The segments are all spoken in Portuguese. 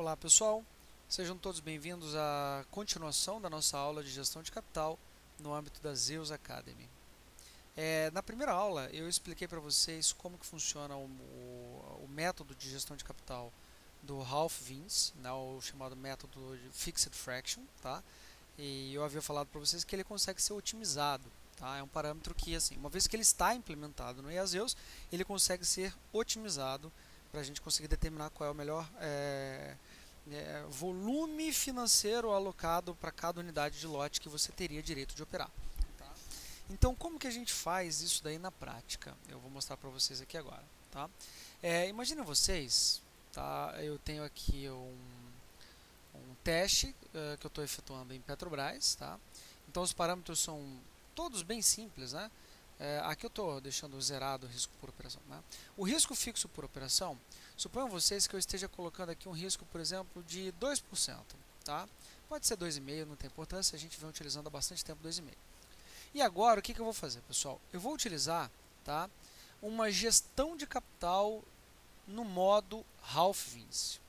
Olá pessoal, sejam todos bem-vindos à continuação da nossa aula de gestão de capital no âmbito da Zeus Academy. Na primeira aula eu expliquei para vocês como que funciona o método de gestão de capital do Ralph Vince, né, o chamado método de Fixed Fraction, tá? E eu havia falado para vocês que ele consegue ser otimizado, tá? É um parâmetro que, assim, uma vez que ele está implementado no IAZeus, ele consegue ser otimizado para a gente conseguir determinar qual é o melhor volume financeiro alocado para cada unidade de lote que você teria direito de operar. Tá? Então, como que a gente faz isso daí na prática? Eu vou mostrar para vocês aqui agora. Tá? Imaginem vocês, tá? Eu tenho aqui um teste que eu estou efetuando em Petrobras. Tá? Então, os parâmetros são todos bem simples, né? Aqui eu estou deixando zerado o risco por operação. Né? O risco fixo por operação, suponham vocês que eu esteja colocando aqui um risco, por exemplo, de 2%. Tá? Pode ser 2,5%, não tem importância, a gente vem utilizando há bastante tempo 2,5%. E agora, o que eu vou fazer, pessoal? Eu vou utilizar, tá, uma gestão de capital no modo Ralph Vince.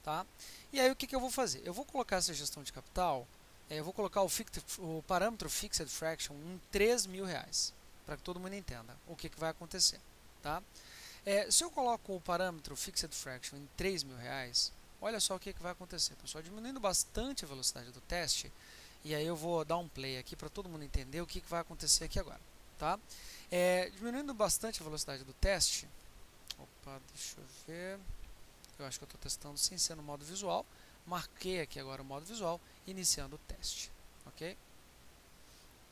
Tá? E aí, o que eu vou fazer? Eu vou colocar essa gestão de capital. Eu vou colocar o parâmetro Fixed Fraction em R$3.000, para que todo mundo entenda o que vai acontecer. Tá? Se eu coloco o parâmetro Fixed Fraction em R$3.000, olha só o que vai acontecer, pessoal. Diminuindo bastante a velocidade do teste, e aí eu vou dar um play aqui para todo mundo entender o que vai acontecer aqui agora. Tá? Diminuindo bastante a velocidade do teste, opa, deixa eu ver, eu acho que eu estou testando sem ser no modo visual. Marquei aqui agora o modo visual, iniciando o teste, ok?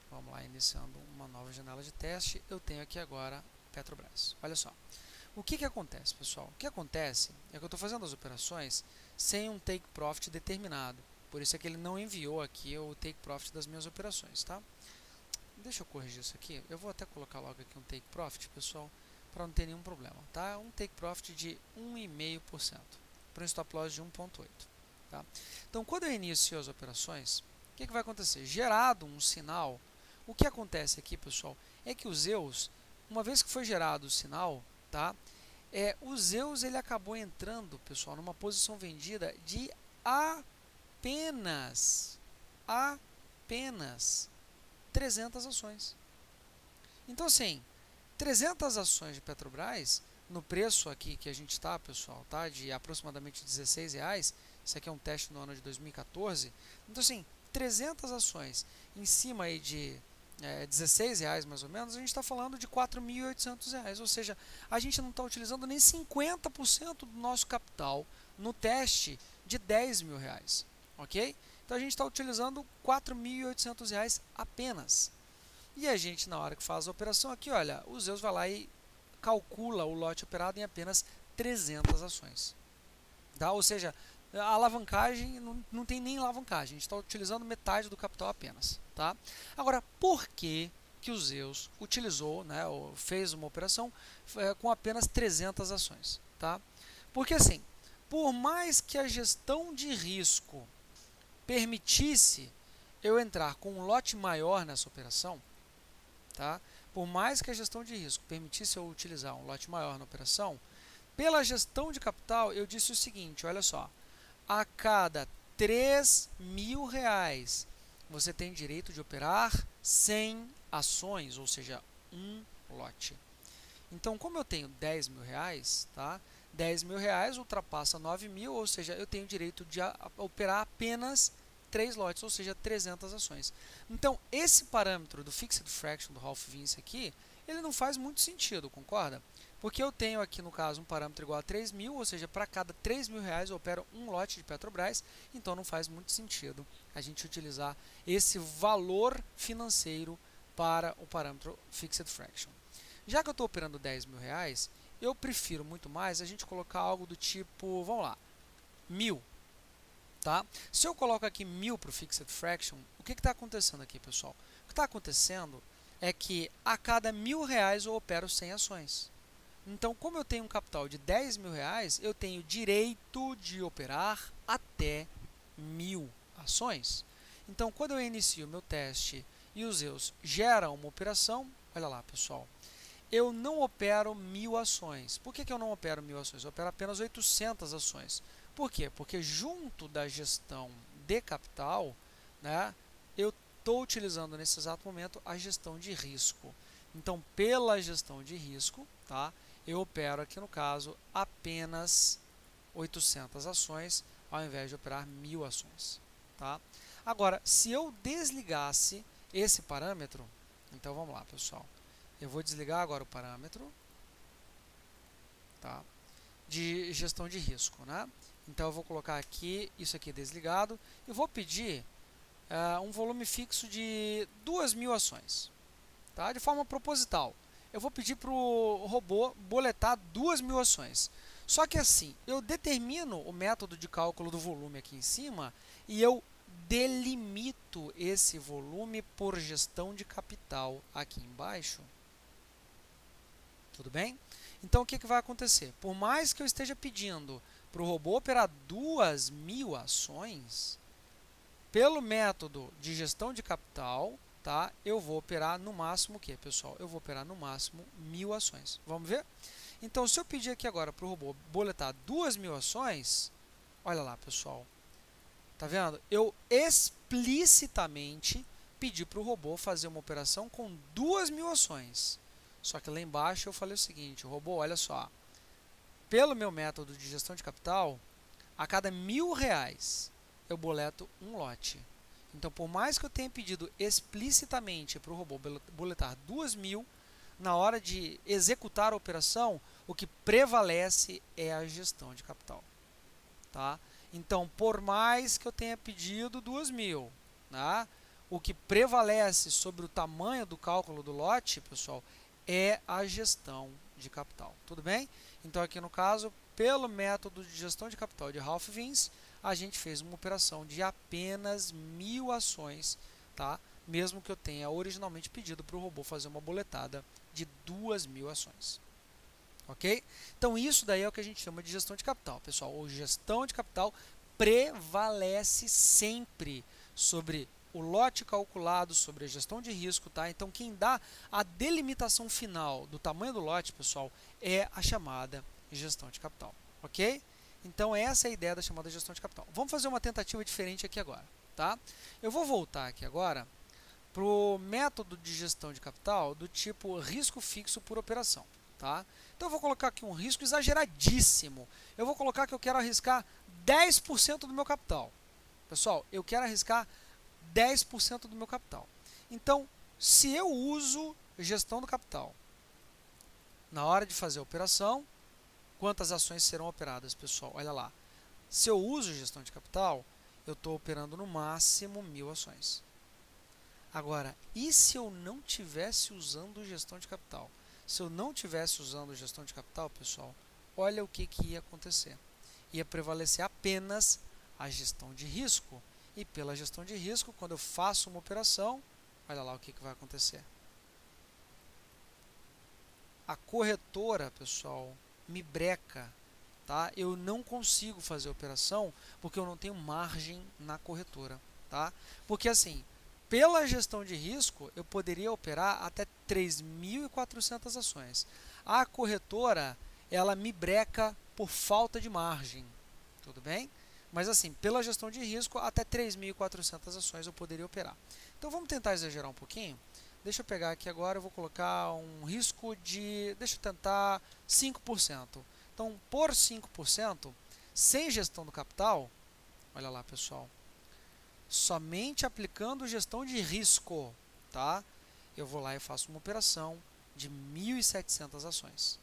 Vamos lá, iniciando uma nova janela de teste. Eu tenho aqui agora Petrobras. Olha só. O que acontece, pessoal? O que acontece é que eu estou fazendo as operações sem um take profit determinado. Por isso é que ele não enviou aqui o take profit das minhas operações, tá? Deixa eu corrigir isso aqui. Eu vou até colocar logo aqui um take profit, pessoal, para não ter nenhum problema, tá? Um take profit de 1,5% para um stop loss de 1,8%. Tá? Então, quando eu inicio as operações, o que vai acontecer? Gerado um sinal, o que acontece aqui, pessoal, é que o Zeus, uma vez que foi gerado o sinal, tá? O Zeus ele acabou entrando, pessoal, numa posição vendida de apenas 300 ações. Então, assim, 300 ações de Petrobras, no preço aqui que a gente está, pessoal, tá? De aproximadamente R$16, isso aqui é um teste no ano de 2014. Então, assim, 300 ações em cima aí de R$16 mais ou menos, a gente está falando de R$4.800. Ou seja, a gente não está utilizando nem 50% do nosso capital no teste de R$10.000. Ok? Então, a gente está utilizando R$4.800 apenas. E a gente, na hora que faz a operação aqui, olha, o Zeus vai lá e calcula o lote operado em apenas 300 ações. Tá? Ou seja, a alavancagem não tem nem alavancagem, a gente está utilizando metade do capital apenas. Tá? Agora, por que o Zeus utilizou, né, ou fez uma operação com apenas 300 ações? Tá? Porque assim, por mais que a gestão de risco permitisse eu entrar com um lote maior nessa operação, tá? Por mais que a gestão de risco permitisse eu utilizar um lote maior na operação, pela gestão de capital eu disse o seguinte, olha só, a cada R$3.000 você tem direito de operar 100 ações, ou seja, um lote. Então, como eu tenho R$10.000, tá? R$10.000 ultrapassa 9.000, ou seja, eu tenho direito de operar apenas 3 lotes, ou seja, 300 ações. Então, esse parâmetro do Fixed Fraction do Ralph Vince aqui, ele não faz muito sentido, concorda? Porque eu tenho aqui, no caso, um parâmetro igual a 3.000, ou seja, para cada R$3.000 eu opero um lote de Petrobras, então não faz muito sentido a gente utilizar esse valor financeiro para o parâmetro Fixed Fraction. Já que eu estou operando R$10.000, eu prefiro muito mais a gente colocar algo do tipo, vamos lá, 1.000. Tá? Se eu coloco aqui 1.000 para o Fixed Fraction, o que está acontecendo aqui, pessoal? O que está acontecendo é que a cada R$1.000 eu opero 100 ações. Então, como eu tenho um capital de R$10.000, eu tenho direito de operar até 1.000 ações. Então, quando eu inicio meu teste e o Zeus gera uma operação, olha lá, pessoal, eu não opero 1.000 ações. Por que eu não opero 1.000 ações? Eu opero apenas 800 ações. Por quê? Porque junto da gestão de capital, né, eu estou utilizando nesse exato momento a gestão de risco. Então, pela gestão de risco, tá, eu opero aqui no caso apenas 800 ações ao invés de operar 1000 ações. Tá? Agora, se eu desligasse esse parâmetro, então vamos lá, pessoal. Eu vou desligar agora o parâmetro, tá, de gestão de risco, né? Então eu vou colocar aqui isso aqui desligado e vou pedir um volume fixo de 2.000 ações, tá? De forma proposital. Eu vou pedir para o robô boletar 2.000 ações. Só que assim, eu determino o método de cálculo do volume aqui em cima e eu delimito esse volume por gestão de capital aqui embaixo. Tudo bem? Então, o que vai acontecer? Por mais que eu esteja pedindo para o robô operar 2.000 ações, pelo método de gestão de capital, tá, eu vou operar no máximo o quê, pessoal? Eu vou operar no máximo 1.000 ações. Vamos ver? Então, se eu pedir aqui agora para o robô boletar 2.000 ações, olha lá, pessoal. Tá vendo? Eu explicitamente pedi para o robô fazer uma operação com 2.000 ações. Só que lá embaixo eu falei o seguinte, robô, olha só, pelo meu método de gestão de capital, a cada R$1.000 eu boleto um lote. Então, por mais que eu tenha pedido explicitamente para o robô boletar 2.000, na hora de executar a operação, o que prevalece é a gestão de capital. Tá? Então, por mais que eu tenha pedido 2.000, né, o que prevalece sobre o tamanho do cálculo do lote, pessoal, é a gestão de capital. Tudo bem? Então, aqui no caso, pelo método de gestão de capital de Ralph Vince, a gente fez uma operação de apenas 1.000 ações, tá? Mesmo que eu tenha originalmente pedido para o robô fazer uma boletada de 2.000 ações. Ok? Então, isso daí é o que a gente chama de gestão de capital. Pessoal, a gestão de capital prevalece sempre sobre o lote calculado, sobre a gestão de risco, tá? Então, quem dá a delimitação final do tamanho do lote, pessoal, é a chamada gestão de capital, ok? Então, essa é a ideia da chamada gestão de capital. Vamos fazer uma tentativa diferente aqui agora, tá? Eu vou voltar aqui agora para o método de gestão de capital do tipo risco fixo por operação, tá? Então, eu vou colocar aqui um risco exageradíssimo. Eu vou colocar que eu quero arriscar 10% do meu capital. Pessoal, eu quero arriscar 10% do meu capital. Então, se eu uso gestão do capital na hora de fazer a operação, quantas ações serão operadas, pessoal? Olha lá. Se eu uso gestão de capital, eu estou operando no máximo 1.000 ações. Agora, e se eu não tivesse usando gestão de capital? Se eu não tivesse usando gestão de capital, pessoal, olha o que ia acontecer. Ia prevalecer apenas a gestão de risco. E pela gestão de risco, quando eu faço uma operação, olha lá o que vai acontecer. A corretora, pessoal, me breca, tá? Eu não consigo fazer a operação porque eu não tenho margem na corretora, tá? Porque assim, pela gestão de risco, eu poderia operar até 3.400 ações. A corretora, ela me breca por falta de margem, tudo bem? Mas assim, pela gestão de risco, até 3.400 ações eu poderia operar. Então vamos tentar exagerar um pouquinho. Deixa eu pegar aqui agora, eu vou colocar um risco de, deixa eu tentar 5%. Então, por 5%, sem gestão do capital, olha lá, pessoal, somente aplicando gestão de risco, tá? Eu vou lá e faço uma operação de 1.700 ações,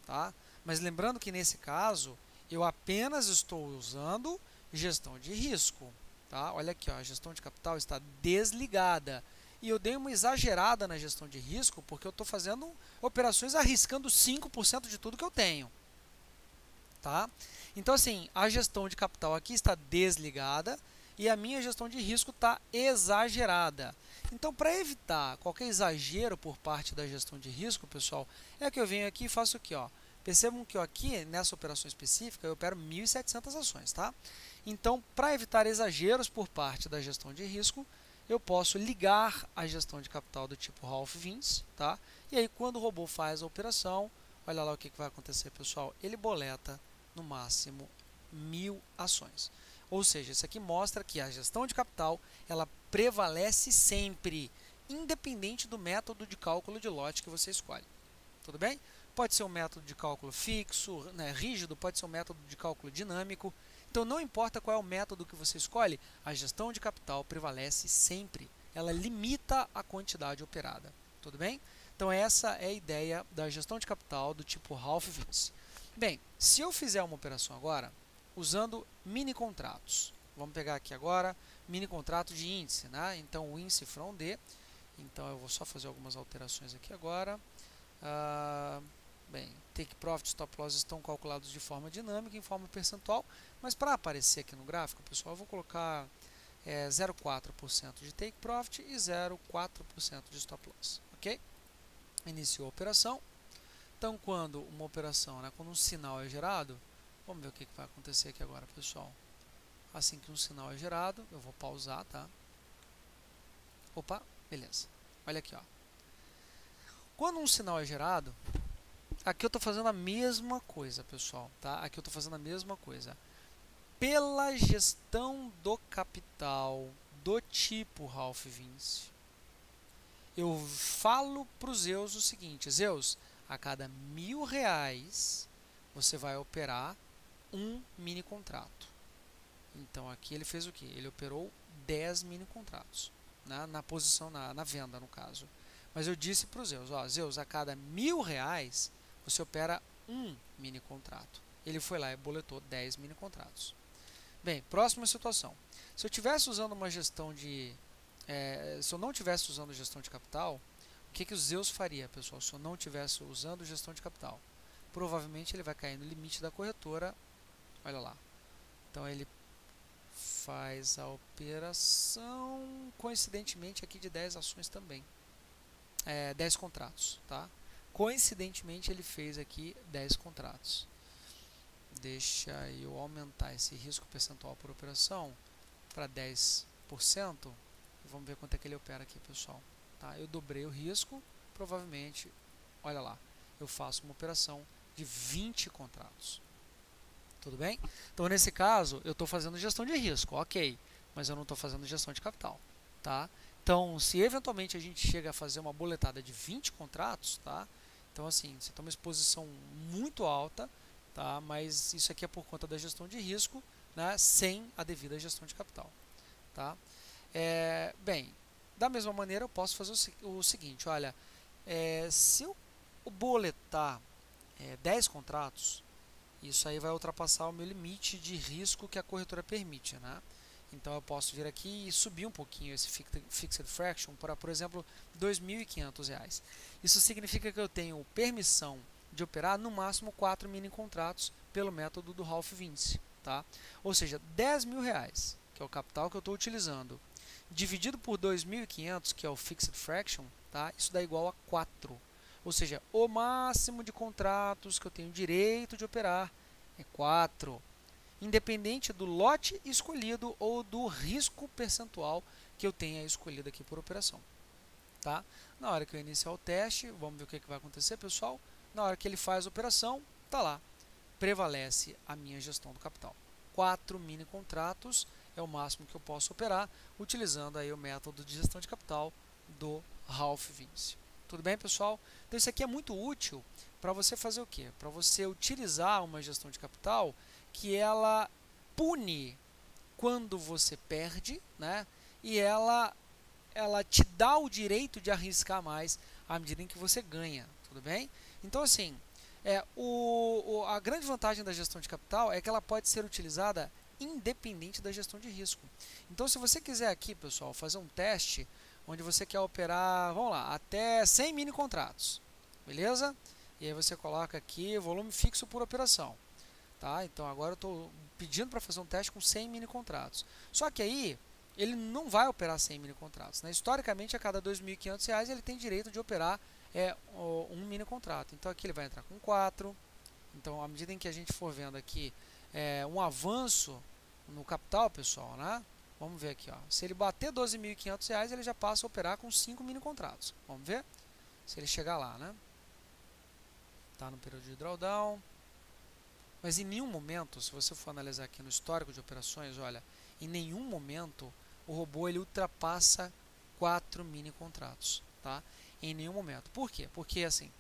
tá? Mas lembrando que nesse caso, eu apenas estou usando gestão de risco, tá? Olha aqui, ó, a gestão de capital está desligada. E eu dei uma exagerada na gestão de risco porque eu estou fazendo operações arriscando 5% de tudo que eu tenho, tá? Então, assim, a gestão de capital aqui está desligada e a minha gestão de risco está exagerada. Então, para evitar qualquer exagero por parte da gestão de risco, pessoal, é que eu venho aqui e faço aqui, ó. Percebam que eu aqui, nessa operação específica, eu opero 1.700 ações, tá? Então, para evitar exageros por parte da gestão de risco, eu posso ligar a gestão de capital do tipo Ralph Vince, tá? E aí, quando o robô faz a operação, olha lá o que vai acontecer, pessoal. Ele boleta, no máximo, 1000 ações. Ou seja, isso aqui mostra que a gestão de capital ela prevalece sempre, independente do método de cálculo de lote que você escolhe. Tudo bem? Pode ser um método de cálculo fixo, né, rígido, pode ser um método de cálculo dinâmico. Então, não importa qual é o método que você escolhe, a gestão de capital prevalece sempre. Ela limita a quantidade operada. Tudo bem? Então, essa é a ideia da gestão de capital do tipo Ralph-Vince. Bem, se eu fizer uma operação agora, usando mini contratos, vamos pegar aqui agora, mini contrato de índice, né? Então, o índice from D, então eu vou só fazer algumas alterações aqui agora. Bem, take profit e stop loss estão calculados de forma dinâmica, em forma percentual, mas para aparecer aqui no gráfico, pessoal, eu vou colocar 0,4% de take profit e 0,4% de stop loss, ok? Iniciou a operação. Então, quando uma operação, né, quando um sinal é gerado, vamos ver o que vai acontecer aqui agora, pessoal. Assim que um sinal é gerado, eu vou pausar, tá? Opa, beleza. Olha aqui, ó. Quando um sinal é gerado, aqui eu estou fazendo a mesma coisa, pessoal, tá? Aqui eu estou fazendo a mesma coisa. Pela gestão do capital do tipo Ralph-Vince, eu falo para o Zeus o seguinte: Zeus, a cada R$1.000 você vai operar um mini contrato. Então aqui ele fez o que? Ele operou 10 mini contratos, né? Na posição, na venda no caso. Mas eu disse para o Zeus, ó, Zeus, a cada R$1.000 você opera um mini contrato. Ele foi lá e boletou 10 mini contratos. Bem, próxima situação. Se eu tivesse usando uma gestão de... se eu não tivesse usando gestão de capital, o que o Zeus faria, pessoal? Se eu não tivesse usando gestão de capital, provavelmente ele vai cair no limite da corretora. Olha lá. Então ele faz a operação, coincidentemente aqui de 10 ações também. 10 contratos, tá? Coincidentemente ele fez aqui 10 contratos. Deixa eu aumentar esse risco percentual por operação para 10%. Vamos ver quanto é que ele opera aqui, pessoal. Tá? Eu dobrei o risco, provavelmente, olha lá, eu faço uma operação de 20 contratos. Tudo bem? Então, nesse caso, eu estou fazendo gestão de risco, ok, mas eu não estou fazendo gestão de capital. Tá? Então, se eventualmente a gente chega a fazer uma boletada de 20 contratos, tá? Então, assim, você tem uma exposição muito alta, tá? Mas isso aqui é por conta da gestão de risco, né? Sem a devida gestão de capital. Tá? Bem, da mesma maneira eu posso fazer o seguinte, olha, se eu boletar 10 contratos, isso aí vai ultrapassar o meu limite de risco que a corretora permite, né? Então eu posso vir aqui e subir um pouquinho esse Fixed Fraction para, por exemplo, R$2.500. Isso significa que eu tenho permissão de operar no máximo 4 mini contratos pelo método do Ralph-Vince, tá? Ou seja, R$10.000, que é o capital que eu estou utilizando, dividido por 2.500, que é o Fixed Fraction, tá? Isso dá igual a 4. Ou seja, o máximo de contratos que eu tenho direito de operar é 4. Independente do lote escolhido ou do risco percentual que eu tenha escolhido aqui por operação. Tá? Na hora que eu iniciar o teste, vamos ver o que vai acontecer, pessoal. Na hora que ele faz a operação, tá lá. Prevalece a minha gestão do capital. 4 mini contratos é o máximo que eu posso operar, utilizando aí o método de gestão de capital do Ralph-Vince. Tudo bem, pessoal? Então isso aqui é muito útil para você fazer o quê? Para você utilizar uma gestão de capital que ela pune quando você perde, né? E ela te dá o direito de arriscar mais à medida em que você ganha, tudo bem? Então, assim, a grande vantagem da gestão de capital é que ela pode ser utilizada independente da gestão de risco. Então, se você quiser aqui, pessoal, fazer um teste onde você quer operar, vamos lá, até 100 mini contratos, beleza? E aí você coloca aqui volume fixo por operação. Tá? Então agora eu estou pedindo para fazer um teste com 100 mini contratos. Só que aí ele não vai operar 100 mini contratos, né? Historicamente, a cada R$2.500 ele tem direito de operar um mini contrato. Então aqui ele vai entrar com 4. Então, à medida em que a gente for vendo aqui um avanço no capital, pessoal, né? Vamos ver aqui, ó. Se ele bater R$12.500, ele já passa a operar com 5 mini contratos. Vamos ver se ele chegar lá, né? Tá no período de drawdown. Mas em nenhum momento, se você for analisar aqui no histórico de operações, olha, em nenhum momento o robô ele ultrapassa 4 mini contratos, tá? Em nenhum momento. Por quê? Porque assim,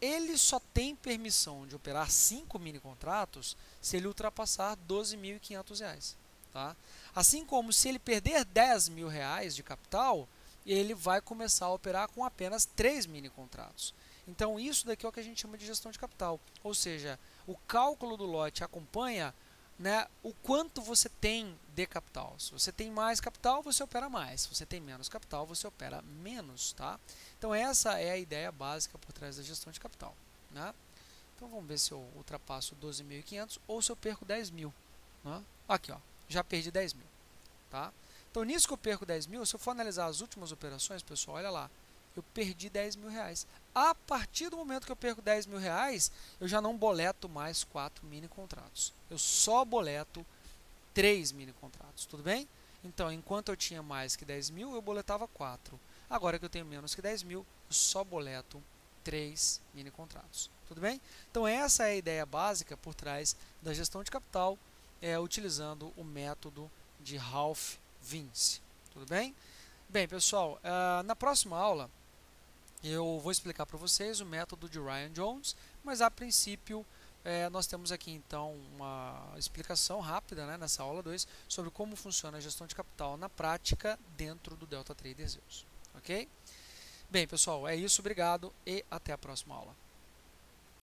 ele só tem permissão de operar 5 mini contratos se ele ultrapassar R$ 12.500, tá? Assim como se ele perder R$ 10.000 de capital, ele vai começar a operar com apenas 3 mini contratos. Então isso daqui é o que a gente chama de gestão de capital, ou seja, o cálculo do lote acompanha, né, o quanto você tem de capital. Se você tem mais capital, você opera mais. Se você tem menos capital, você opera menos, tá? Então essa é a ideia básica por trás da gestão de capital, né? Então vamos ver se eu ultrapasso 12.500 ou se eu perco 10.000, né? Aqui, ó, já perdi 10.000, tá? Então nisso que eu perco 10.000, se eu for analisar as últimas operações, pessoal, olha lá, eu perdi R$ 10.000. A partir do momento que eu perco R$ 10.000, eu já não boleto mais 4 mini contratos. Eu só boleto 3 mini contratos, tudo bem? Então, enquanto eu tinha mais que 10.000, eu boletava 4. Agora que eu tenho menos que 10.000, eu só boleto 3 mini contratos, tudo bem? Então, essa é a ideia básica por trás da gestão de capital, utilizando o método de Ralph Vince, tudo bem? Bem, pessoal, na próxima aula, eu vou explicar para vocês o método de Ryan Jones, mas a princípio nós temos aqui então uma explicação rápida, né, nessa aula 2 sobre como funciona a gestão de capital na prática dentro do Delta Trader Zeus. Ok? Bem, pessoal, é isso, obrigado e até a próxima aula.